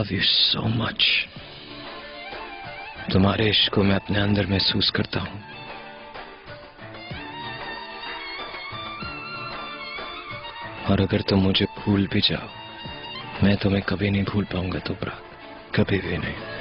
Love you so much. तुम्हारे इश्क को मैं अपने अंदर महसूस करता हूं। और अगर तुम मुझे भूल भी जाओ, मैं तुम्हें कभी नहीं भूल पाऊंगा तुबरा, कभी भी नहीं।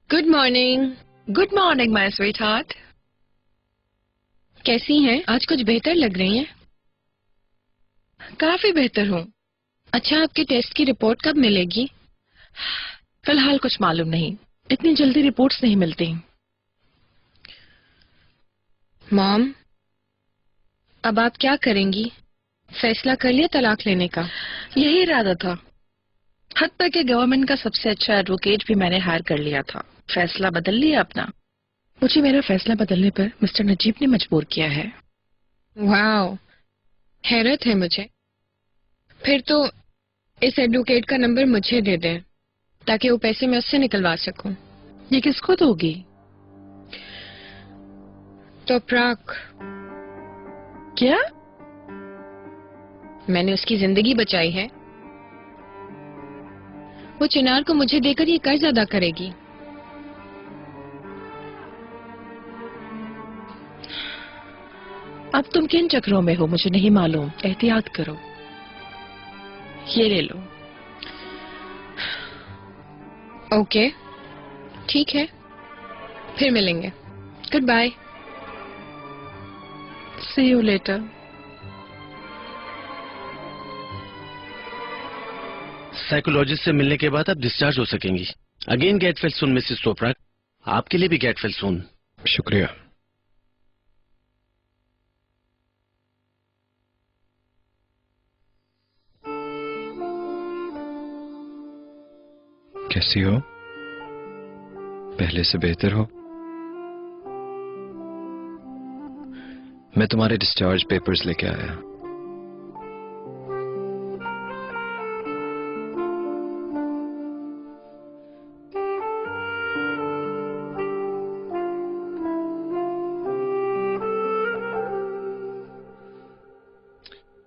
Good morning. Good morning my sweet heart. कैसी हैं? आज कुछ बेहतर लग रही हैं। काफी बेहतर हूँ। अच्छा, आपके टेस्ट की रिपोर्ट कब मिलेगी? फिलहाल कुछ मालूम नहीं, इतनी जल्दी रिपोर्ट्स नहीं मिलती। मॉम, अब आप क्या करेंगी? फैसला कर लिया तलाक लेने का? यही इरादा था। हत्ता के गवर्नमेंट का सबसे अच्छा एडवोकेट भी मैंने हायर कर लिया था। फैसला बदल लिया अपना। मुझे मेरा फैसला बदलने पर मिस्टर नजीब ने मजबूर किया है। वाह, हैरत है मुझे। फिर तो इस एडवोकेट का नंबर मुझे दे दें ताकि वो पैसे मैं उससे निकलवा सकूं। ये किसको दोगी? तो प्राक। क्या? मैंने उसकी जिंदगी बचाई है। वो चिनार को मुझे देकर ये कर्ज अदा करेगी। अब तुम किन चक्रों में हो मुझे नहीं मालूम। एहतियात करो। ये ले लो। ओके, ठीक है, फिर मिलेंगे। Goodbye. See you later. Psychologist से मिलने के बाद आप डिस्चार्ज हो सकेंगी। Again get well soon Mrs Chopra. आपके लिए भी गेट वेल सून। शुक्रिया। कैसी हो? पहले से बेहतर हो? मैं तुम्हारे डिस्चार्ज पेपर्स लेके आया।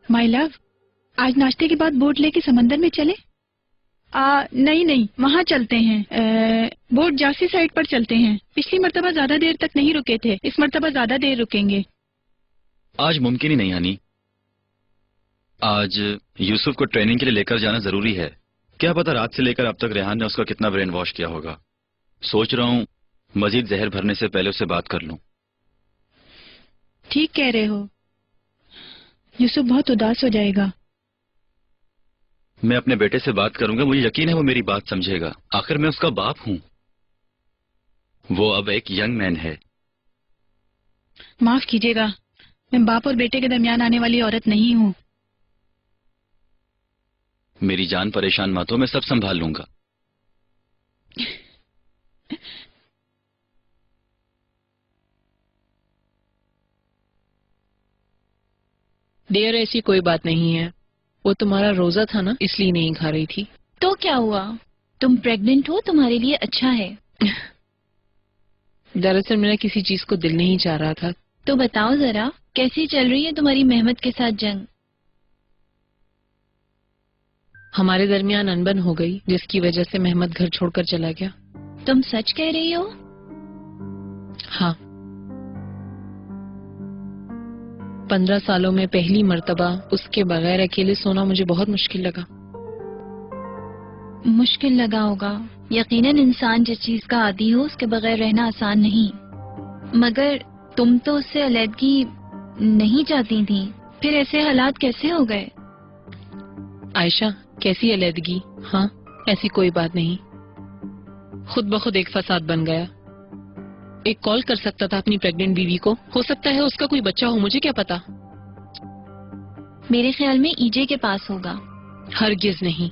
माय लव, आज नाश्ते के बाद बोट लेके समंदर में चले? नहीं नहीं, वहाँ चलते हैं। बोट जासी साइड पर चलते हैं। पिछली मर्तबा ज्यादा देर तक नहीं रुके थे, इस मर्तबा ज्यादा देर रुकेंगे। आज मुमकिन ही नहीं हानी। आज यूसुफ को ट्रेनिंग के लिए लेकर जाना जरूरी है। क्या पता रात से लेकर अब तक रेहान ने उसका कितना ब्रेन वॉश किया होगा। सोच रहा हूँ मजीद जहर भरने से पहले उससे बात कर लूं। ठीक कह रहे हो, यूसुफ बहुत उदास हो जाएगा। मैं अपने बेटे से बात करूंगा, मुझे यकीन है वो मेरी बात समझेगा। आखिर मैं उसका बाप हूं। वो अब एक यंग मैन है। माफ कीजिएगा, मैं बाप और बेटे के दरमियान आने वाली औरत नहीं हूँ। मेरी जान परेशान मत हो, मैं सब संभाल लूंगा। डियर, ऐसी कोई बात नहीं है। वो तुम्हारा रोजा था ना, इसलिए नहीं खा रही थी। तो क्या हुआ? तुम प्रेग्नेंट हो, तुम्हारे लिए अच्छा है। दरअसल मेरा किसी चीज को दिल नहीं चाह रहा था। तो बताओ जरा, कैसी चल रही है तुम्हारी मेहमत के साथ जंग? हमारे दरमियान अनबन हो गई, जिसकी वजह से मेहमत घर छोड़कर चला गया। तुम सच कह रही हो? हाँ, 15 सालों में पहली मर्तबा उसके बगैर अकेले सोना मुझे बहुत मुश्किल लगा। मुश्किल लगा होगा। यकीनन इंसान जिस चीज का आदी हो उसके बगैर रहना आसान नहीं। मगर तुम तो उससे अलहदगी नहीं चाहती थी, फिर ऐसे हालात कैसे हो गए? आयशा, कैसी अलहदगी? हाँ, ऐसी कोई बात नहीं। खुद ब खुद एक फसाद बन गया। एक कॉल कर सकता था अपनी प्रेग्नेंट बीवी को। हो सकता है उसका कोई बच्चा हो, मुझे क्या पता। मेरे ख्याल में ईजे के पास होगा। हरगिज नहीं।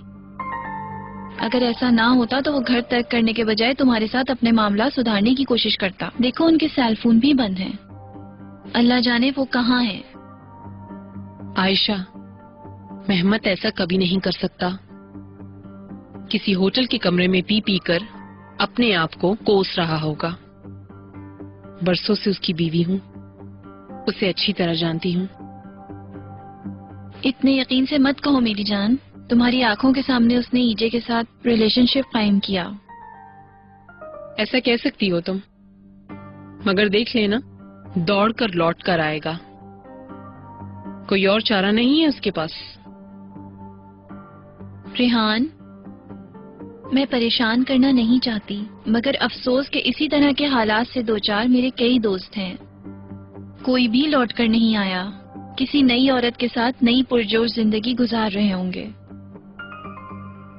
अगर ऐसा ना होता तो वो घर तर्क करने के बजाय तुम्हारे साथ अपने मामला सुधारने की कोशिश करता। देखो, उनके सेल फोन भी बंद हैं। अल्लाह जाने वो कहाँ है। आयशा, मेहमत ऐसा कभी नहीं कर सकता। किसी होटल के कमरे में पी पी कर अपने आप को कोस रहा होगा। बरसों से उसकी बीवी हूँ, उसे अच्छी तरह जानती हूँ। इतने यकीन से मत कहो मेरी जान, तुम्हारी आंखों के सामने उसने ईजे के साथ रिलेशनशिप कायम किया। ऐसा कह सकती हो तुम, मगर देख लेना दौड़ कर लौट कर आएगा। कोई और चारा नहीं है उसके पास। रेहान, मैं परेशान करना नहीं चाहती, मगर अफसोस के इसी तरह के हालात से दो चार मेरे कई दोस्त हैं। कोई भी लौट कर नहीं आया, किसी नई औरत के साथ नई पुरजोश जिंदगी गुजार रहे होंगे।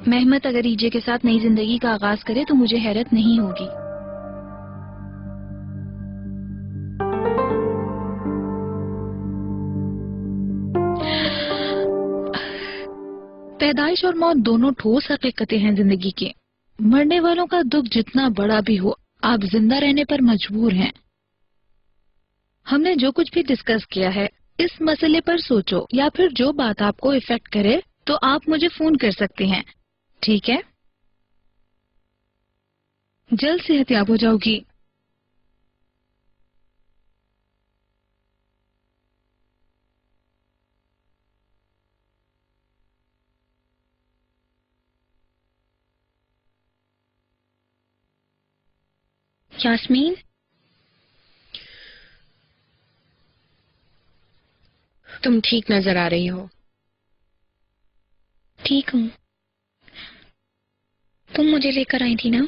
मेहमत अगर ईजे के साथ नई जिंदगी का आगाज करे तो मुझे हैरत नहीं होगी। पैदाइश और मौत दोनों ठोस हकीकतें हैं जिंदगी की। मरने वालों का दुख जितना बड़ा भी हो, आप जिंदा रहने पर मजबूर हैं। हमने जो कुछ भी डिस्कस किया है, इस मसले पर सोचो या फिर जो बात आपको इफेक्ट करे तो आप मुझे फोन कर सकते हैं, ठीक है? जल्द सेहतयाब हो जाओगी। यास्मीन, तुम ठीक नजर आ रही हो। ठीक हूँ। तुम मुझे लेकर आई थी ना?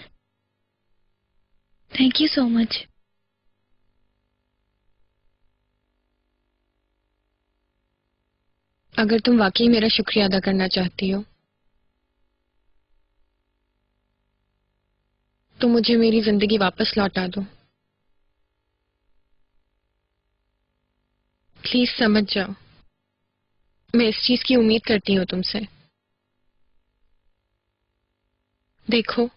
Thank you so much. अगर तुम वाकई मेरा शुक्रिया अदा करना चाहती हो तो मुझे मेरी जिंदगी वापस लौटा दो। प्लीज समझ जाओ, मैं इस चीज की उम्मीद करती हूँ तुमसे। देखो,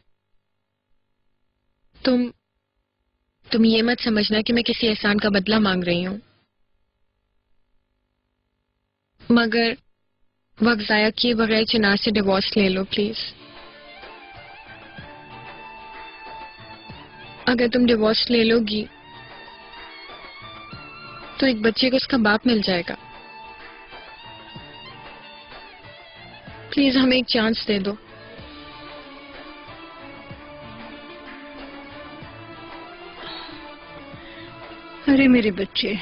तुम ये मत समझना कि मैं किसी एहसान का बदला मांग रही हूँ, मगर वक्त जाया किए बगैर चिनार से डिवोर्स ले लो प्लीज। अगर तुम डिवोर्स ले लोगी तो एक बच्चे को उसका बाप मिल जाएगा। प्लीज हमें एक चांस दे दो। अरे मेरे बच्चे,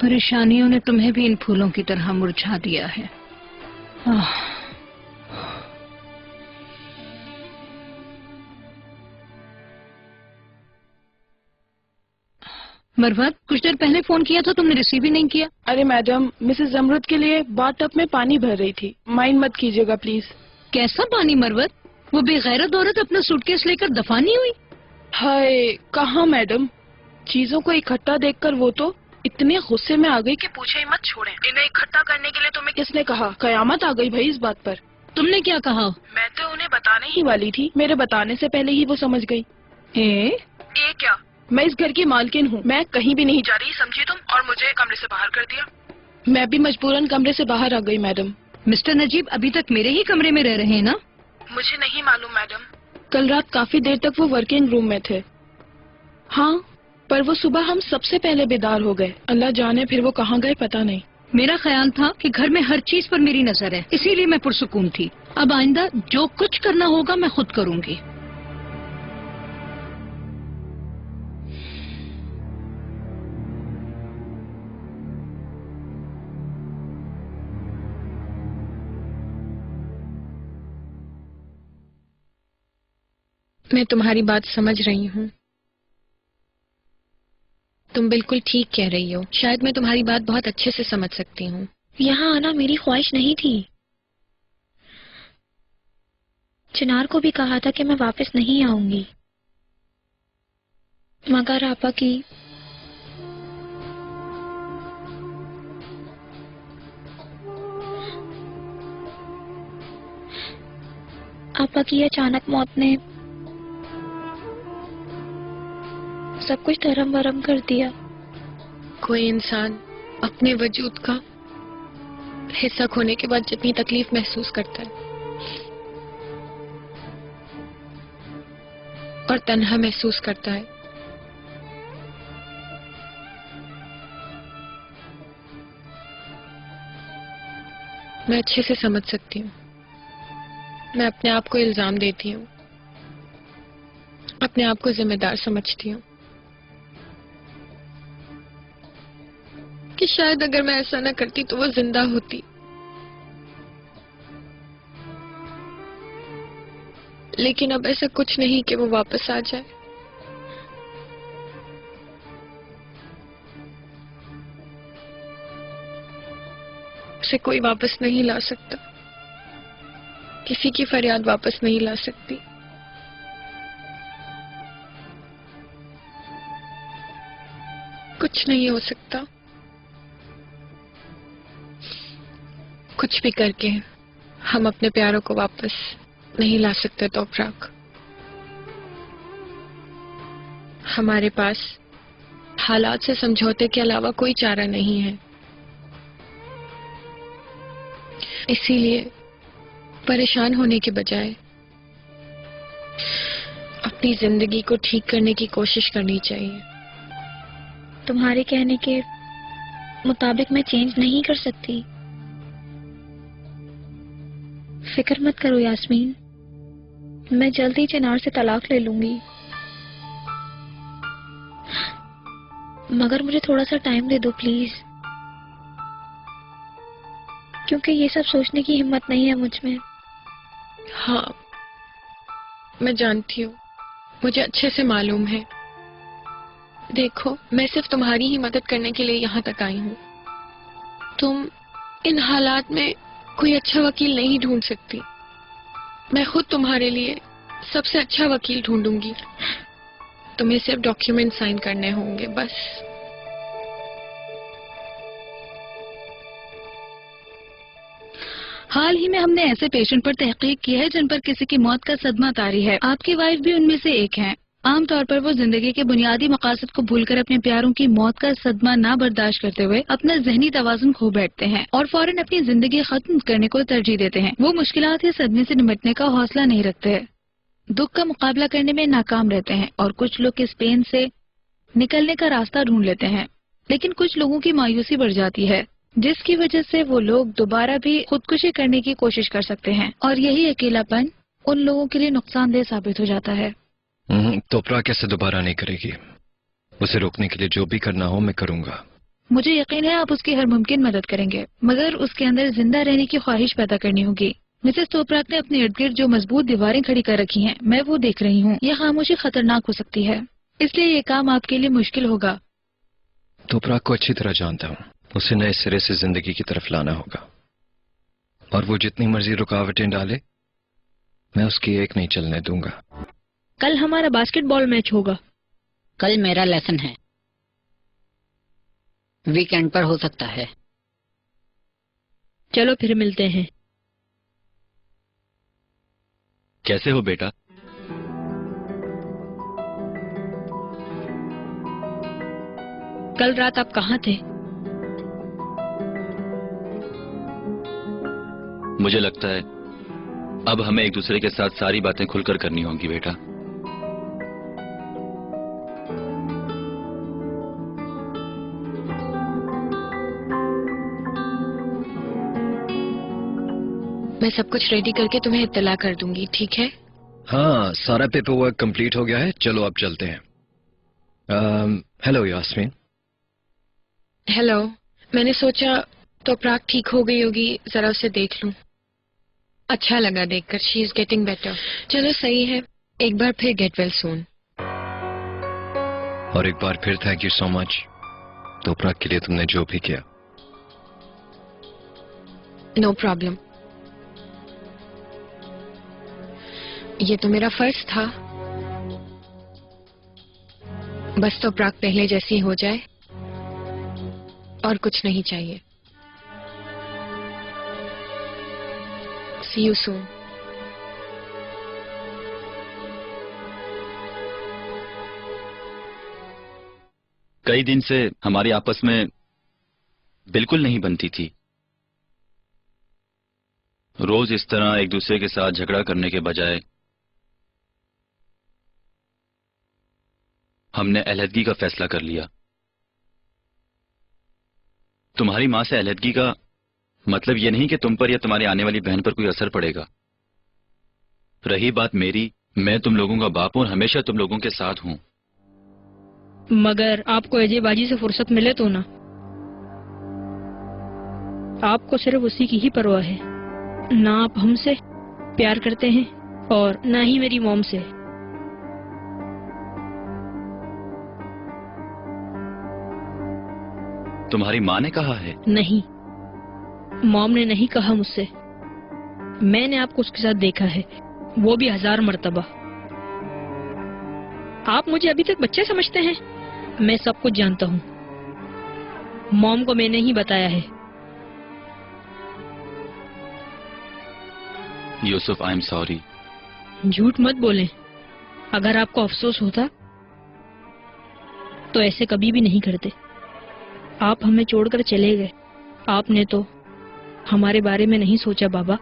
परेशानियों ने तुम्हें भी इन फूलों की तरह मुरझा दिया है। मरवत, कुछ देर पहले फोन किया था, तुमने रिसीव ही नहीं किया। अरे मैडम, मिसेस जमरुद के लिए बाथटब में पानी भर रही थी, माइंड मत कीजिएगा प्लीज। कैसा पानी मरवत? वो बेगैरत औरत अपना सूटकेस लेकर दफा नहीं हुई? हाय, कहाँ मैडम, चीजों को इकट्ठा देखकर वो तो इतने गुस्से में आ गई कि पूछे ही मत छोड़े। इन्हें इकट्ठा करने के लिए तुम्हें किसने कहा? कयामत आ गई भाई इस बात पर। तुमने क्या कहा? मैं तो उन्हें बताने ही वाली थी, मेरे बताने से पहले ही वो समझ गई। ए क्या? मैं इस घर की मालकिन हूँ, मैं कहीं भी नहीं जा रही, समझी तुम? और मुझे कमरे से बाहर कर दिया। मैं भी मजबूरन कमरे से बाहर आ गई मैडम। मिस्टर नजीब अभी तक मेरे ही कमरे में रह रहे हैं ना? मुझे नहीं मालूम मैडम, कल रात काफी देर तक वो वर्किंग रूम में थे। हाँ, पर वो सुबह हम सबसे पहले बेदार हो गए। अल्लाह जाने फिर वो कहाँ गए, पता नहीं। मेरा ख्याल था कि घर में हर चीज पर मेरी नजर है, इसीलिए मैं पुरसुकून थी। अब आइंदा जो कुछ करना होगा मैं खुद करूंगी। मैं तुम्हारी बात समझ रही हूँ, तुम बिल्कुल ठीक कह रही हो। शायद मैं तुम्हारी बात बहुत अच्छे से समझ सकती हूँ। यहाँ आना मेरी ख्वाहिश नहीं थी। चिनार को भी कहा था कि मैं वापस नहीं आऊंगी, मगर आपा की अचानक मौत ने सब कुछ धर्म वरम कर दिया। कोई इंसान अपने वजूद का हिस्सा खोने के बाद जितनी तकलीफ महसूस करता है और तन्हा महसूस करता है, मैं अच्छे से समझ सकती हूँ। मैं अपने आप को इल्जाम देती हूँ, अपने आप को जिम्मेदार समझती हूँ कि शायद अगर मैं ऐसा ना करती तो वो जिंदा होती। लेकिन अब ऐसा कुछ नहीं कि वो वापस आ जाए। उसे कोई वापस नहीं ला सकता, किसी की फरियाद वापस नहीं ला सकती। कुछ नहीं हो सकता। कुछ भी करके हम अपने प्यारों को वापस नहीं ला सकते तोपराक। हमारे पास हालात से समझौते के अलावा कोई चारा नहीं है। इसीलिए परेशान होने के बजाय अपनी जिंदगी को ठीक करने की कोशिश करनी चाहिए। तुम्हारे कहने के मुताबिक मैं चेंज नहीं कर सकती। फिक्र मत करो यास्मीन, मैं जल्द ही चिनार से तलाक ले लूंगी। मगर मुझे थोड़ा सा टाइम दे दो प्लीज, क्योंकि ये सब सोचने की हिम्मत नहीं है मुझ में। हाँ, मैं जानती हूँ, मुझे अच्छे से मालूम है। देखो, मैं सिर्फ तुम्हारी ही मदद करने के लिए यहाँ तक आई हूँ। तुम इन हालात में कोई अच्छा वकील नहीं ढूंढ सकती। मैं खुद तुम्हारे लिए सबसे अच्छा वकील ढूंढूंगी। तुम्हें सिर्फ डॉक्यूमेंट साइन करने होंगे, बस। हाल ही में हमने ऐसे पेशेंट पर तहकीक की है जिन पर किसी की मौत का सदमा तारी है। आपकी वाइफ भी उनमें से एक है। आमतौर पर वो जिंदगी के बुनियादी मकासद को भूलकर अपने प्यारों की मौत का सदमा ना बर्दाश्त करते हुए अपना जहनी तवाज़ुन खो बैठते हैं और फौरन अपनी जिंदगी खत्म करने को तरजीह देते हैं। वो मुश्किलात या सदमे से निपटने का हौसला नहीं रखते हैं, दुख का मुकाबला करने में नाकाम रहते हैं और कुछ लोग इस पेन से निकलने का रास्ता ढूंढ लेते हैं। लेकिन कुछ लोगों की मायूसी बढ़ जाती है, जिसकी वजह से वो लोग दोबारा भी खुदकुशी करने की कोशिश कर सकते हैं और यही अकेलापन उन लोगों के लिए नुकसानदेह साबित हो जाता है। तोपरा कैसे दोबारा नहीं करेगी? उसे रोकने के लिए जो भी करना हो मैं करूंगा। मुझे यकीन है आप उसकी हर मुमकिन मदद करेंगे, मगर उसके अंदर जिंदा रहने की ख्वाहिश पैदा करनी होगी। मिसेस तोपराक ने अपने इर्द गिर्द जो मजबूत दीवारें खड़ी कर रखी हैं, मैं वो देख रही हूँ। यह खामोशी खतरनाक हो सकती है, इसलिए ये काम आपके लिए मुश्किल होगा। तोपराक को अच्छी तरह जानता हूँ। उसे नए सिरे से जिंदगी की तरफ लाना होगा और वो जितनी मर्जी रुकावटें डाले, मैं उसकी एक नहीं चलने दूंगा। कल हमारा बास्केटबॉल मैच होगा। कल मेरा लेसन है, वीकेंड पर हो सकता है। चलो फिर मिलते हैं। कैसे हो बेटा? कल रात आप कहाँ थे? मुझे लगता है अब हमें एक दूसरे के साथ सारी बातें खुलकर करनी होंगी बेटा। मैं सब कुछ रेडी करके तुम्हें इत्तला कर दूंगी, ठीक है? हाँ, सारा पेपर वर्क कंप्लीट हो गया है। चलो अब चलते हैं। हेलो यास्मीन। हेलो। मैंने सोचा तोपराक ठीक हो गई होगी, जरा उसे देख लूं। अच्छा लगा देखकर, शी इज गेटिंग बेटर। चलो सही है, एक बार फिर गेट वेल सून। और एक बार फिर थैंक यू सो मच तोपराक के लिए, तुमने जो भी किया। नो प्रॉब्लम, ये तो मेरा फर्ज था। बस तोपराक पहले जैसी हो जाए और कुछ नहीं चाहिए। See you soon. कई दिन से हमारी आपस में बिल्कुल नहीं बनती थी। रोज इस तरह एक दूसरे के साथ झगड़ा करने के बजाय हमने अलहदगी का फैसला कर लिया। तुम्हारी मां से अलहदगी का मतलब यह नहीं कि तुम पर या तुम्हारी आने वाली बहन पर कोई असर पड़ेगा। रही बात मेरी, मैं तुम लोगों का बाप हूं और हमेशा तुम लोगों के साथ हूं। मगर आपको अजयबाजी से फुर्सत मिले तो ना। आपको सिर्फ उसी की ही परवाह है। ना आप हमसे प्यार करते हैं और ना ही मेरी मॉम से। तुम्हारी माँ ने कहा है? नहीं, मॉम ने नहीं कहा मुझसे। मैंने आपको उसके साथ देखा है, वो भी 1000 मर्तबा। आप मुझे अभी तक बच्चे समझते हैं। मैं सब कुछ जानता हूँ। मॉम को मैंने ही बताया है। Yusuf, I am sorry. झूठ मत बोलें। अगर आपको अफसोस होता तो ऐसे कभी भी नहीं करते। आप हमें छोड़कर चले गए। आपने तो हमारे बारे में नहीं सोचा बाबा।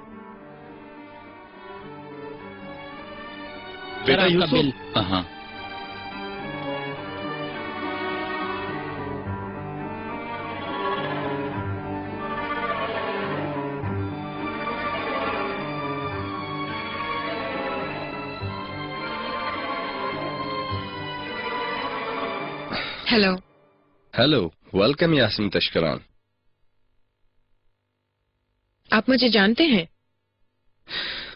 बेटा यूसुफ। हाँ, हेलो। हेलो, वेलकम यास्मीन तशकरान। आप मुझे जानते हैं?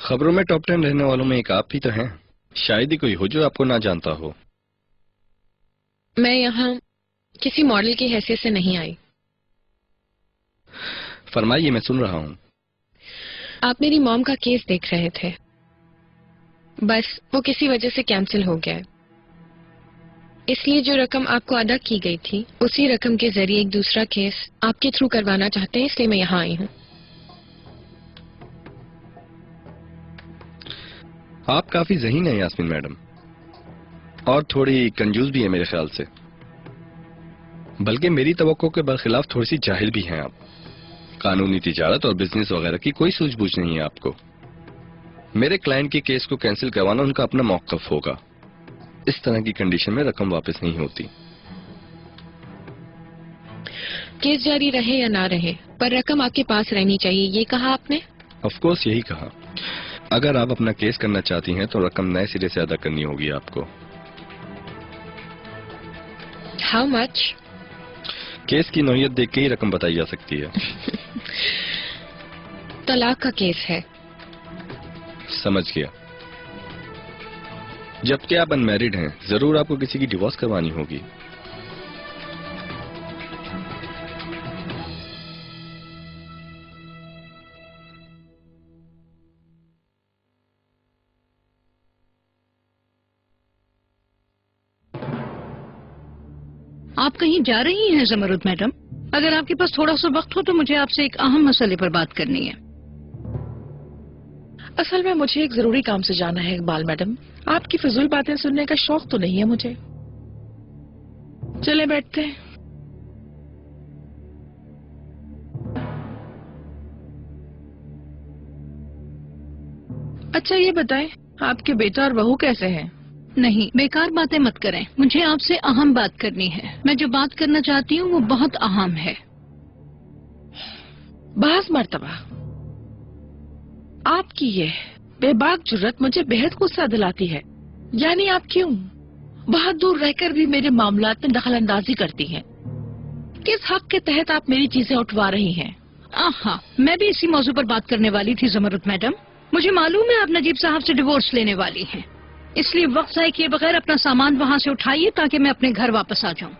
खबरों में टॉप 10 रहने वालों में एक आप ही तो हैं। शायद ही कोई हो जो आपको ना जानता हो। मैं यहाँ किसी मॉडल की हैसियत से नहीं आई। फरमाइए, मैं सुन रहा हूँ। आप मेरी मॉम का केस देख रहे थे। बस वो किसी वजह से कैंसिल हो गया है। इसलिए जो रकम आपको अदा की गई थी, उसी रकम के जरिए एक दूसरा केस आपके थ्रू करवाना चाहते हैं, इसलिए मैं यहाँ आई हूँ। आप काफी ज़हीन हैं यास्मीन मैडम, और थोड़ी कंजूस भी है मेरे ख्याल से। बल्कि मेरी तवक्को के बरखिलाफ थोड़ी सी जाहिल भी हैं आप। कानूनी तिजारत और बिजनेस वगैरह की कोई सूझबूझ नहीं है आपको। मेरे क्लाइंट के केस को कैंसिल करवाना उनका अपना मौक़िफ़ होगा। इस तरह की कंडीशन में रकम वापस नहीं होती। केस जारी रहे या ना रहे, पर रकम आपके पास रहनी चाहिए, ये कहा आपने? ऑफ कोर्स यही कहा। अगर आप अपना केस करना चाहती हैं तो रकम नए सिरे से अदा करनी होगी आपको। How much? केस की नौयत देख के ही रकम बताई जा सकती है। तलाक का केस है। समझ गया। जबकि आप अनमैरिड हैं, जरूर आपको किसी की डिवोर्स करवानी होगी। आप कहीं जा रही हैं ज़मरुद मैडम? अगर आपके पास थोड़ा सा वक्त हो तो मुझे आपसे एक अहम मसले पर बात करनी है। असल में मुझे एक जरूरी काम से जाना है इकबाल मैडम। आपकी फिजूल बातें सुनने का शौक तो नहीं है मुझे। चले बैठते हैं। अच्छा ये बताएं, आपके बेटा और बहू कैसे हैं? नहीं, बेकार बातें मत करें। मुझे आपसे अहम बात करनी है। मैं जो बात करना चाहती हूँ वो बहुत अहम है। बहस मर्तबा आपकी ये बेबाक जुर्रत मुझे बेहद गुस्सा दिलाती है। यानी आप क्यों बहुत दूर रहकर भी मेरे मामलात में दखल अंदाजी करती हैं? किस हक के तहत आप मेरी चीजें उठवा रही हैं? हाँ, मैं भी इसी मौजू पर बात करने वाली थी ज़मरुद मैडम। मुझे मालूम है आप नजीब साहब से डिवोर्स लेने वाली हैं, इसलिए वक्त ज़ाय किए बगैर अपना सामान वहाँ से उठाइए ताकि मैं अपने घर वापस आ जाऊँ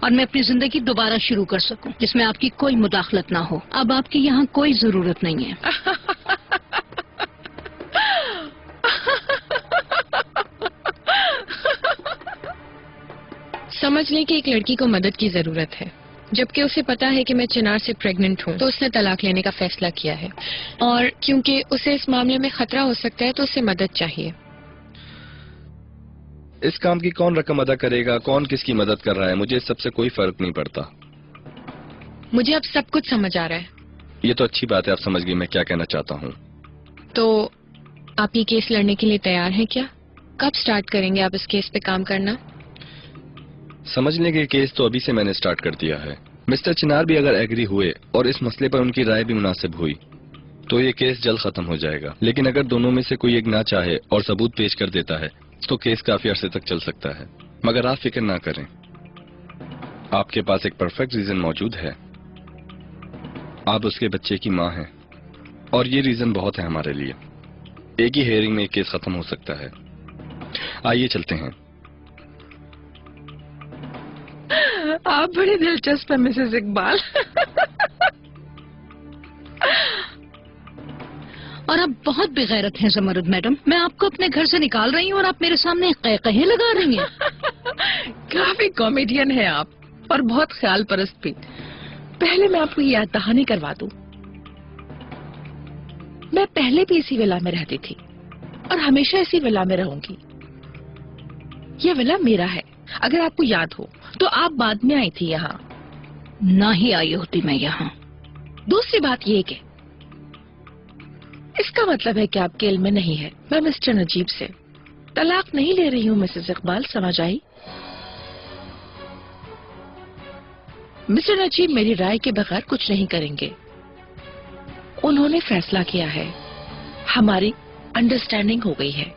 और मैं अपनी जिंदगी दोबारा शुरू कर सकूं, जिसमें आपकी कोई मुदाखलत ना हो। अब आपकी यहाँ कोई जरूरत नहीं है। समझ लें कि एक लड़की को मदद की जरूरत है, जबकि उसे पता है कि मैं चिनार से प्रेग्नेंट हूँ, तो उसने तलाक लेने का फैसला किया है। और क्योंकि उसे इस मामले में खतरा हो सकता है तो उसे मदद चाहिए। इस काम की कौन रकम अदा करेगा, कौन किसकी मदद कर रहा है, मुझे इस सबसे कोई फर्क नहीं पड़ता। मुझे अब सब कुछ समझ आ रहा है। ये तो अच्छी बात है, आप समझ गई मैं क्या कहना चाहता हूँ। तो आप ये केस लड़ने के लिए तैयार हैं क्या? कब स्टार्ट करेंगे आप इस केस पे काम करना? समझने के केस तो अभी से मैंने स्टार्ट कर दिया है। मिस्टर चिनार भी अगर एग्री हुए और इस मसले पर उनकी राय भी मुनासिब हुई तो ये केस जल्द खत्म हो जाएगा। लेकिन अगर दोनों में से कोई एक ना चाहे और सबूत पेश कर देता है तो केस काफी अरसे तक चल सकता है। मगर आप फिक्र ना करें, आपके पास एक परफेक्ट रीजन मौजूद है। आप उसके बच्चे की माँ हैं और ये रीजन बहुत है हमारे लिए। एक ही हेयरिंग में एक केस खत्म हो सकता है। आइए चलते हैं। आप बड़े दिलचस्प है मिसेस इकबाल। और आप बहुत बेगैरत हैं जमरुद मैडम। मैं आपको अपने घर से निकाल रही हूँ और आप मेरे सामने कहे लगा रही हैं। काफी कॉमेडियन है आप और बहुत ख्याल परस्त भी। पहले मैं आपको याद दहानी करवा दूं। मैं पहले भी इसी विला में रहती थी और हमेशा इसी विला में रहूंगी। ये विला मेरा है। अगर आपको याद हो तो आप बाद में आई थी यहाँ। ना ही आई होती मैं यहाँ। दूसरी बात ये कि इसका मतलब है कि आपके इल्म में नहीं है मैं मिस्टर नजीब से तलाक नहीं ले रही हूँ। मिसेस इकबाल समझ आई? मिस्टर नजीब मेरी राय के बगैर कुछ नहीं करेंगे। उन्होंने फैसला किया है, हमारी अंडरस्टैंडिंग हो गई है।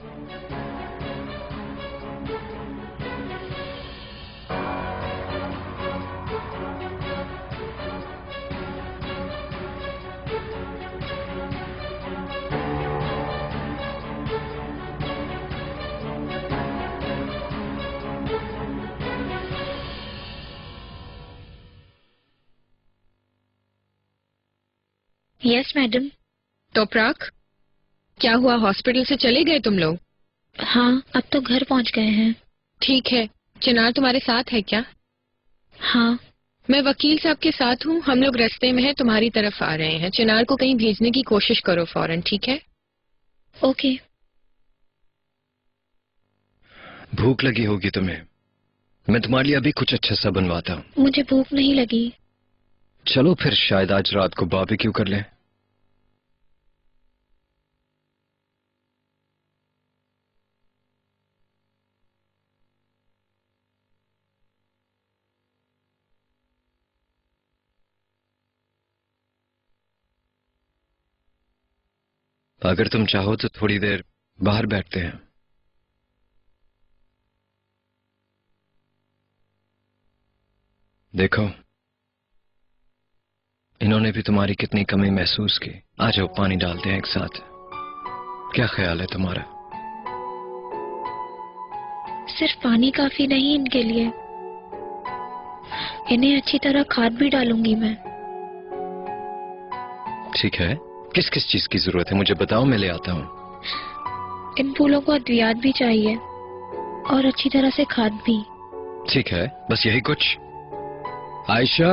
Yes madam. तो प्राक, क्या हुआ? हॉस्पिटल से चले गए तुम लोग? हाँ, अब तो घर पहुंच गए हैं। ठीक है। चिनार तुम्हारे साथ है क्या? हाँ। मैं वकील साहब के साथ हूँ। हम लोग रास्ते में हैं, तुम्हारी तरफ आ रहे हैं। चिनार को कहीं भेजने की कोशिश करो फौरन, ठीक है? ओके। भूख लगी होगी तुम्हें, मैं तुम्हारे लिए अभी कुछ अच्छा सा बनवाता हूँ। मुझे भूख नहीं लगी। चलो फिर शायद आज रात को बारबेक्यू कर लें। अगर तुम चाहो तो थोड़ी देर बाहर बैठते हैं। देखो, इन्होंने भी तुम्हारी कितनी कमी महसूस की। आ जाओ पानी डालते हैं एक साथ। क्या ख्याल है तुम्हारा? सिर्फ पानी काफी नहीं इनके लिए, इन्हें अच्छी तरह खाद भी डालूंगी मैं। ठीक है, किस किस चीज की जरूरत है मुझे बताओ, मैं ले आता हूँ। इन फूलों को अद्वियात भी चाहिए और अच्छी तरह से खाद भी। ठीक है, बस यही कुछ। आयशा,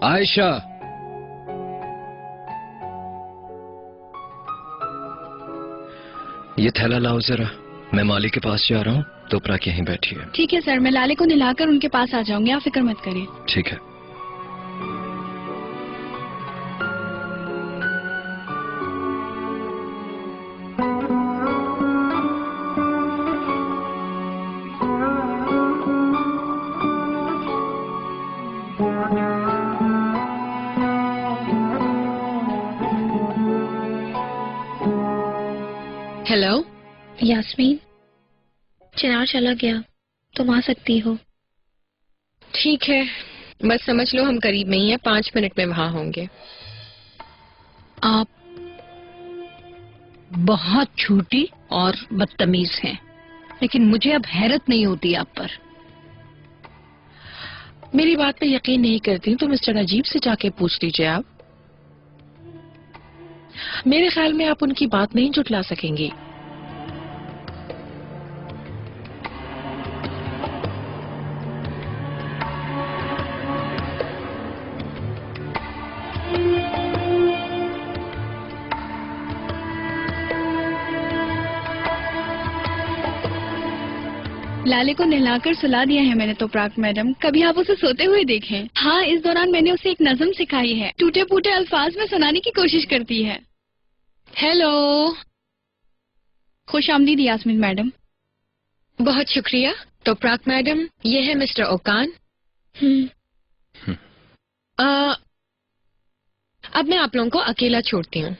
आयशा, ये थैला लाओ जरा। मैं माली के पास जा रहा हूँ, तो प्राक यहीं बैठी है। ठीक है सर, मैं लाले को नहलाकर उनके पास आ जाऊंगी, आप फिक्र मत करिए। ठीक है। हेलो यास्मीन, चिनार चला गया, तुम आ सकती हो। ठीक है, बस समझ लो हम करीब में ही हैं, 5 मिनट में वहां होंगे। आप बहुत झूठी और बदतमीज हैं, लेकिन मुझे अब हैरत नहीं होती आप पर। मेरी बात पे यकीन नहीं करती तो मिस्टर नजीब से जाके पूछ लीजिए आप। मेरे ख्याल में आप उनकी बात नहीं जुटला सकेंगी। लाले को नहलाकर सुला दिया है मैंने तो प्राक मैडम। कभी आप उसे सोते हुए देखें। हाँ, इस दौरान मैंने उसे एक नज़म सिखाई है, टूटे फूटे अल्फाज में सुनाने की कोशिश करती है। हेलो। खुश आमदीद यास्मीन मैडम। बहुत शुक्रिया। तो प्राक मैडम, ये है मिस्टर ओकान। अब मैं आप लोगों को अकेला छोड़ती हूँ।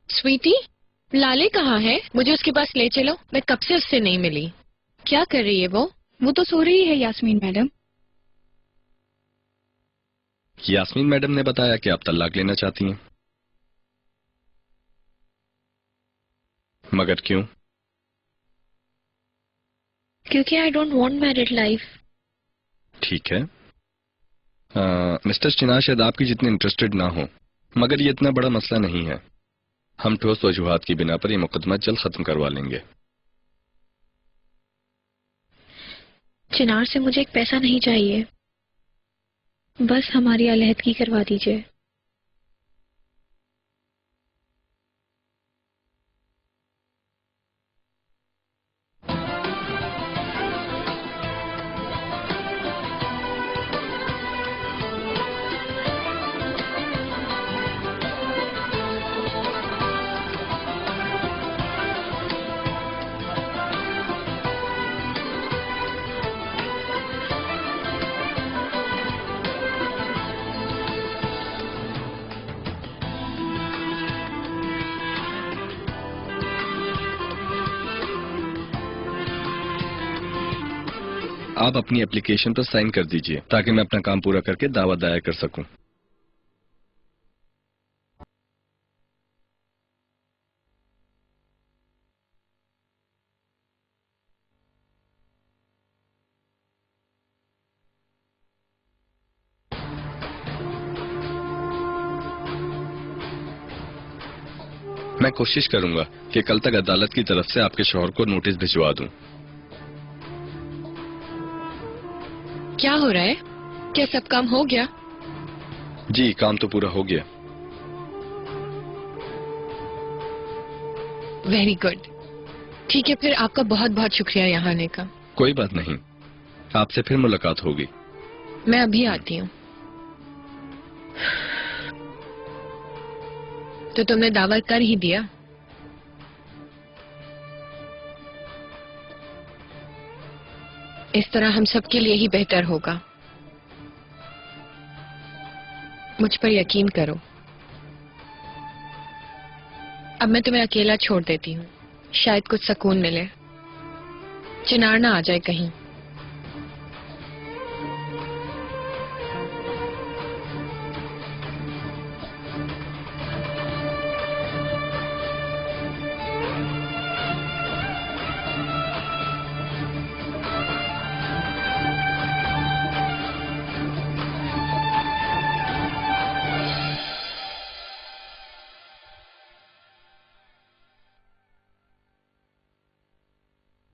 स्वीटी, लाले कहाँ है? मुझे उसके पास ले चलो, मैं कब से उससे नहीं मिली। क्या कर रही है वो? वो तो सो रही है यास्मीन मैडम। यास्मीन मैडम ने बताया कि आप तलाक लेना चाहती हैं, मगर क्यों? क्योंकि I don't want married life. ठीक है, मिस्टर चिनार शायद आपकी जितने इंटरेस्टेड ना हो, मगर ये इतना बड़ा मसला नहीं है। हम ठोस वजूहात की बिना पर यह मुकदमा जल्द खत्म करवा लेंगे। चिनार से मुझे एक पैसा नहीं चाहिए, बस हमारी अलहदगी करवा दीजिए। आप अपनी एप्लीकेशन पर साइन कर दीजिए ताकि मैं अपना काम पूरा करके दावा दायर कर सकूं। मैं कोशिश करूंगा कि कल तक अदालत की तरफ से आपके शौहर को नोटिस भिजवा दूं। क्या हो रहा है? क्या सब काम हो गया? जी, काम तो पूरा हो गया। Very good. ठीक है, फिर आपका बहुत बहुत शुक्रिया यहाँ आने का। कोई बात नहीं, आपसे फिर मुलाकात होगी। मैं अभी आती हूँ। तो तुमने दावा कर ही दिया? इस तरह हम सबके लिए ही बेहतर होगा। मुझ पर यकीन करो। अब मैं तुम्हें अकेला छोड़ देती हूँ, शायद कुछ सुकून मिले। चिनार ना आ जाए कहीं।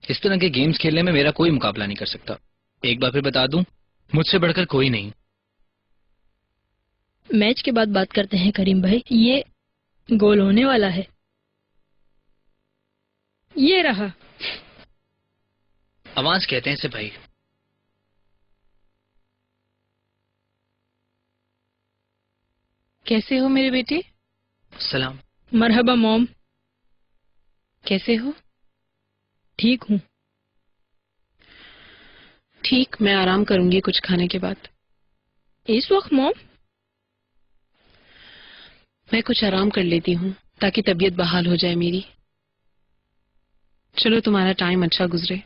इस तरह के गेम्स खेलने में मेरा कोई मुकाबला नहीं कर सकता। एक बार फिर बता दूं, मुझसे बढ़कर कोई नहीं। मैच के बाद बात करते हैं करीम भाई। ये गोल होने वाला है। ये रहा। आवाज कहते हैं इसे भाई। कैसे हो मेरे बेटे? सलाम। मरहबा मॉम। कैसे हो? ठीक हूँ। ठीक, मैं आराम करूंगी कुछ खाने के बाद। इस वक्त मॉम? मैं कुछ आराम कर लेती हूँ ताकि तबीयत बहाल हो जाए मेरी। चलो, तुम्हारा टाइम अच्छा गुजरे।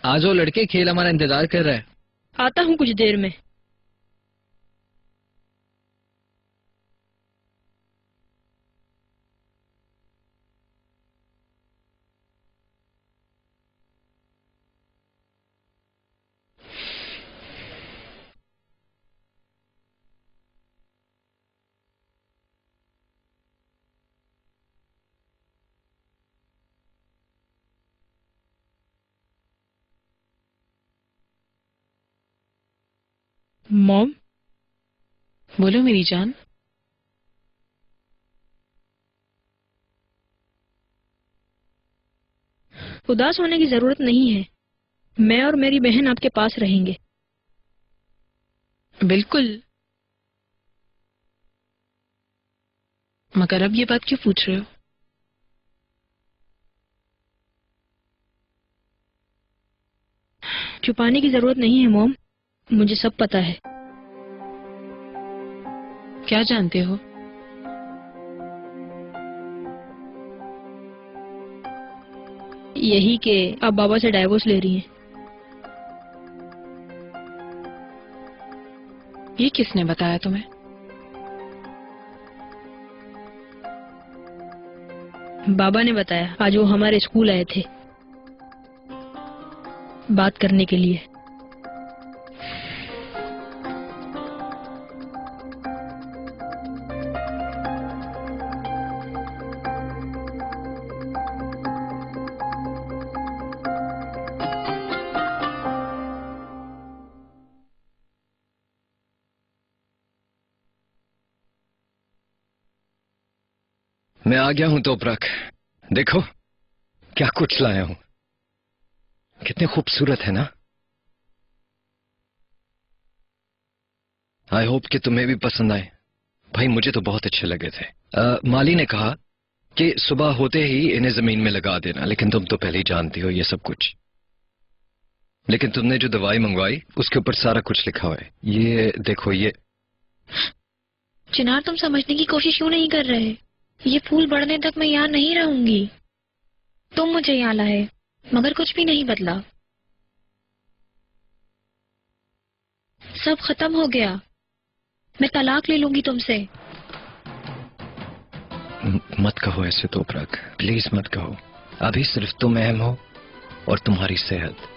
आ जाओ लड़के, खेल हमारा इंतजार कर रहा है। आता हूँ कुछ देर में। मॉम। बोलो मेरी जान। उदास होने की जरूरत नहीं है, मैं और मेरी बहन आपके पास रहेंगे। बिल्कुल, मगर अब ये बात क्यों पूछ रहे हो? छुपाने की जरूरत नहीं है मॉम, मुझे सब पता है। क्या जानते हो? यही कि आप बाबा से डाइवोर्स ले रही हैं। ये किसने बताया तुम्हें? बाबा ने बताया, आज वो हमारे स्कूल आए थे बात करने के लिए। मैं आ गया हूं तोपरक, देखो क्या कुछ लाया हूं। कितने खूबसूरत है ना। आई होप कि तुम्हें भी पसंद आए। भाई मुझे तो बहुत अच्छे लगे थे। माली ने कहा कि सुबह होते ही इन्हें जमीन में लगा देना, लेकिन तुम तो पहले ही जानती हो ये सब कुछ। लेकिन तुमने जो दवाई मंगवाई उसके ऊपर सारा कुछ लिखा हुआ है। ये देखो, ये चिनार, तुम समझने की कोशिश क्यों नहीं कर रहे? ये फूल बढ़ने तक मैं यहाँ नहीं रहूंगी। तुम मुझे यहाँ लाए, मगर कुछ भी नहीं बदला। सब खत्म हो गया। मैं तलाक ले लूंगी तुमसे। मत कहो ऐसे तोपरक, प्लीज मत कहो। अभी सिर्फ तुम अहम हो और तुम्हारी सेहत।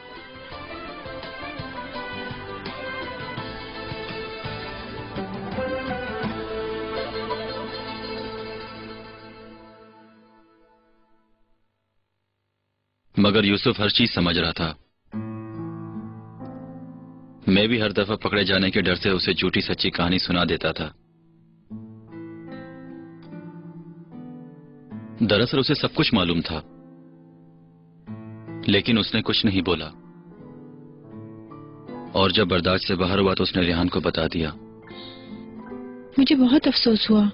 मगर यूसुफ हर चीज समझ रहा था। मैं भी हर दफा पकड़े जाने के डर से उसे झूठी सच्ची कहानी सुना देता था। दरअसल उसे सब कुछ मालूम था, लेकिन उसने कुछ नहीं बोला। और जब बर्दाश्त से बाहर हुआ तो उसने रेहान को बता दिया। मुझे बहुत अफसोस हुआ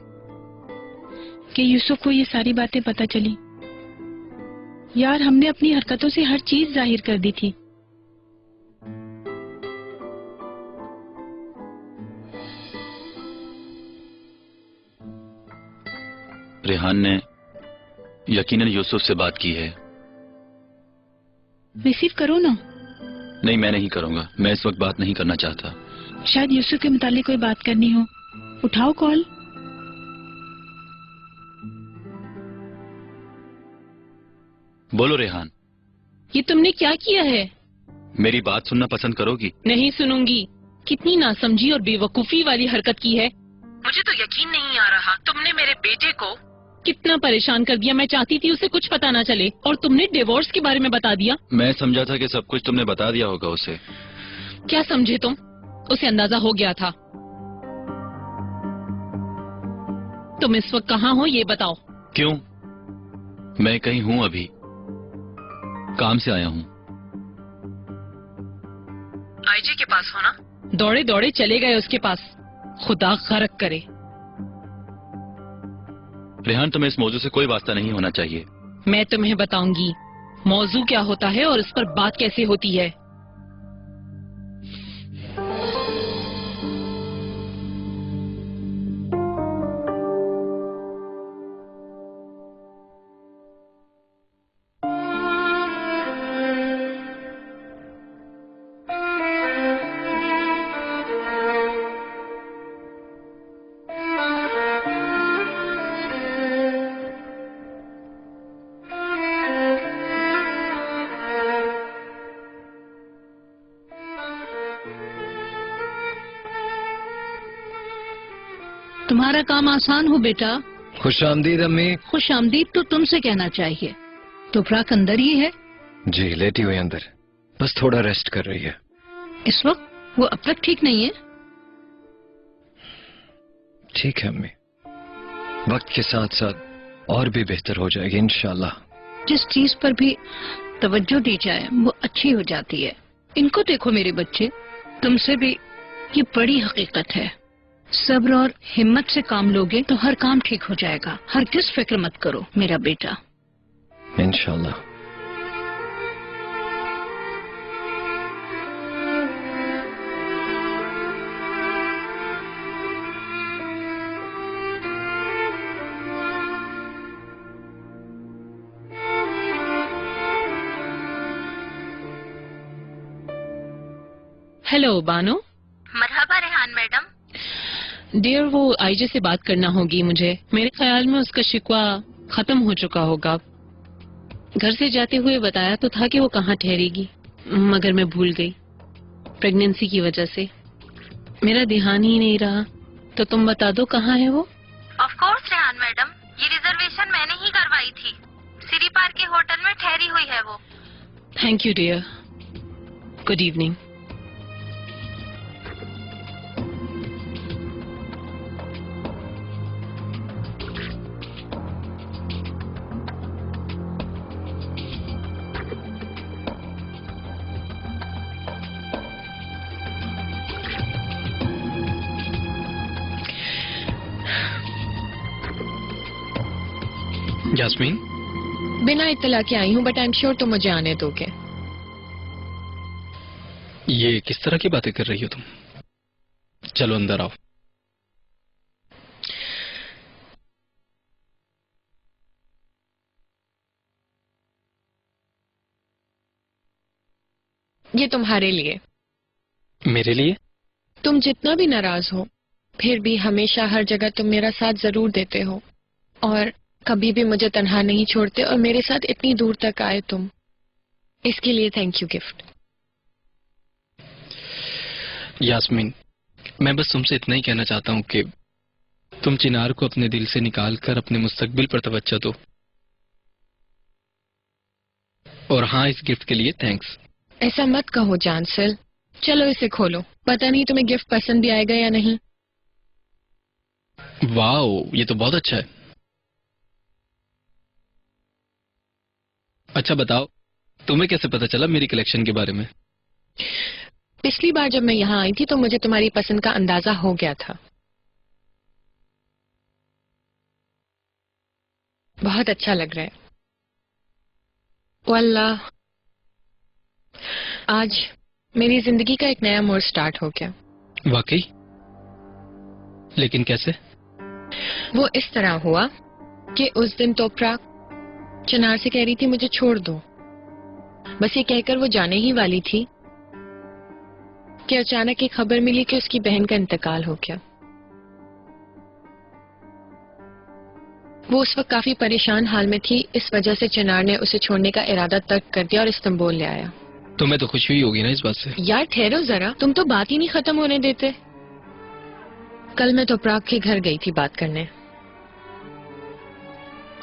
कि यूसुफ को ये सारी बातें पता चली। यार, हमने अपनी हरकतों से हर चीज जाहिर कर दी थी। रेहान ने यकीनन यूसुफ से बात की है। रिसीव करो ना। नहीं, मैं नहीं करूंगा। मैं इस वक्त बात नहीं करना चाहता। शायद यूसुफ के मुतालिक कोई बात करनी हो। उठाओ कॉल। बोलो रेहान। ये तुमने क्या किया है? मेरी बात सुनना पसंद करोगी? नहीं सुनूंगी। कितनी नासमझी और बेवकूफी वाली हरकत की है। मुझे तो यकीन नहीं आ रहा। तुमने मेरे बेटे को कितना परेशान कर दिया। मैं चाहती थी उसे कुछ पता ना चले, और तुमने डिवोर्स के बारे में बता दिया। मैं समझा था कि सब कुछ तुमने बता दिया होगा उसे। क्या समझे तुम? उसे अंदाजा हो गया था। तुम इस वक्त कहाँ हो ये बताओ। क्यों? मैं कहीं हूँ, अभी काम से आया हूँ। आईजी के पास हो ना? दौड़े दौड़े चले गए उसके पास। खुदा गरक करे। रेहान, तुम्हें इस मौजू से कोई वास्ता नहीं होना चाहिए। मैं तुम्हें बताऊंगी मौजू क्या होता है और इस पर बात कैसे होती है। तुम्हारा काम आसान हो बेटा। खुश आमदीद अम्मी। खुश आमदीद तो तुमसे कहना चाहिए। तो फ्राक अंदर ही है? जी, लेटी हुई अंदर, बस थोड़ा रेस्ट कर रही है। इस वक्त वो अब तक ठीक नहीं है? ठीक है अम्मी, वक्त के साथ साथ और भी बेहतर हो जाएगी इंशाल्लाह। जिस चीज पर भी तवज्जो दी जाए वो अच्छी हो जाती है। इनको देखो मेरे बच्चे, तुमसे भी ये बड़ी हकीकत है। सब्र और हिम्मत से काम लोगे तो हर काम ठीक हो जाएगा। हरगिज़ फिक्र मत करो मेरा बेटा। इंशाल्लाह। हेलो बानो। मरहबा रेहान मैडम। डियर, वो आईजे से बात करना होगी मुझे। मेरे ख्याल में उसका शिकवा खत्म हो चुका होगा। घर से जाते हुए बताया तो था कि वो कहाँ ठहरेगी, मगर मैं भूल गई प्रेगनेंसी की वजह से। मेरा ध्यान ही नहीं रहा। तो तुम बता दो कहाँ है वो। ऑफ कोर्स रेहान मैडम, ये रिजर्वेशन मैंने ही करवाई थी। सिरी पार्क के होटल में ठहरी हुई है वो। Thank you dear. Good evening. Yasmin, बिना इत्तला के आई हूँ, बट आई एम श्योर तुम मुझे आने दोगे। ये किस तरह की बातें कर रही हो तुम? चलो अंदर आओ। ये तुम्हारे लिए। मेरे लिए? तुम जितना भी नाराज हो, फिर भी हमेशा हर जगह तुम मेरा साथ जरूर देते हो और कभी भी मुझे तन्हा नहीं छोड़ते और मेरे साथ इतनी दूर तक आए तुम। इसके लिए थैंक यू गिफ्ट। यास्मीन, मैं बस तुमसे इतना ही कहना चाहता हूँ कि तुम चिनार को अपने दिल से निकाल कर अपने मुस्तकबिल पर तवज्जो दो। और हाँ, इस गिफ्ट के लिए थैंक्स। ऐसा मत कहो जानसल। चलो इसे खोलो, पता नहीं तुम्हें गिफ्ट पसंद भी आएगा या नहीं। वाओ, ये तो बहुत अच्छा है। अच्छा बताओ, तुम्हें कैसे पता चला मेरी कलेक्शन के बारे में? पिछली बार जब मैं यहाँ आई थी तो मुझे तुम्हारी पसंद का अंदाजा हो गया था। बहुत अच्छा लग रहा है। वल्लाह, आज मेरी जिंदगी का एक नया मोड़ स्टार्ट हो गया। वाकई? लेकिन कैसे? वो इस तरह हुआ कि उस दिन तोपरा चिनार से कह रही थी मुझे छोड़ दो। बस ये कहकर वो जाने ही वाली थी कि अचानक एक खबर मिली कि उसकी बहन का इंतकाल हो गया। वो उस वक्त काफी परेशान हाल में थी। इस वजह से चिनार ने उसे छोड़ने का इरादा तर्क कर दिया और इस्तांबुल ले आया। तुम्हें तो खुशी हुई होगी ना इस बात से? यार ठहरो जरा, तुम तो बात ही नहीं खत्म होने देते। कल मैं तोपराग के घर गई थी बात करने।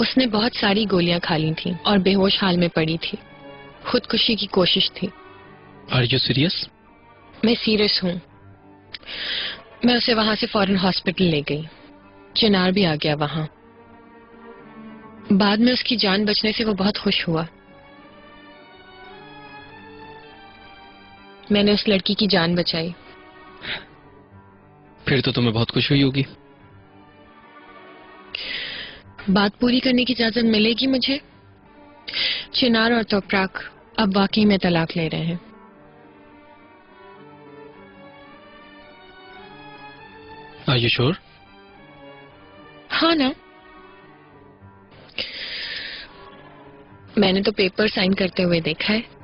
उसने बहुत सारी गोलियां खा ली थी और बेहोश हाल में पड़ी थी। खुदकुशी की कोशिश थी। Are you serious? मैं सीरियस हूँ। मैं उसे वहां से फौरन हॉस्पिटल ले गई। चिनार भी आ गया वहां। बाद में उसकी जान बचने से वो बहुत खुश हुआ। मैंने उस लड़की की जान बचाई। फिर तो तुम्हें बहुत खुशी हुई होगी। बात पूरी करने की इजाजत मिलेगी मुझे? चिनार और तोपराग अब वाकई में तलाक ले रहे हैं। Are you sure? हाँ ना। मैंने तो पेपर साइन करते हुए देखा है।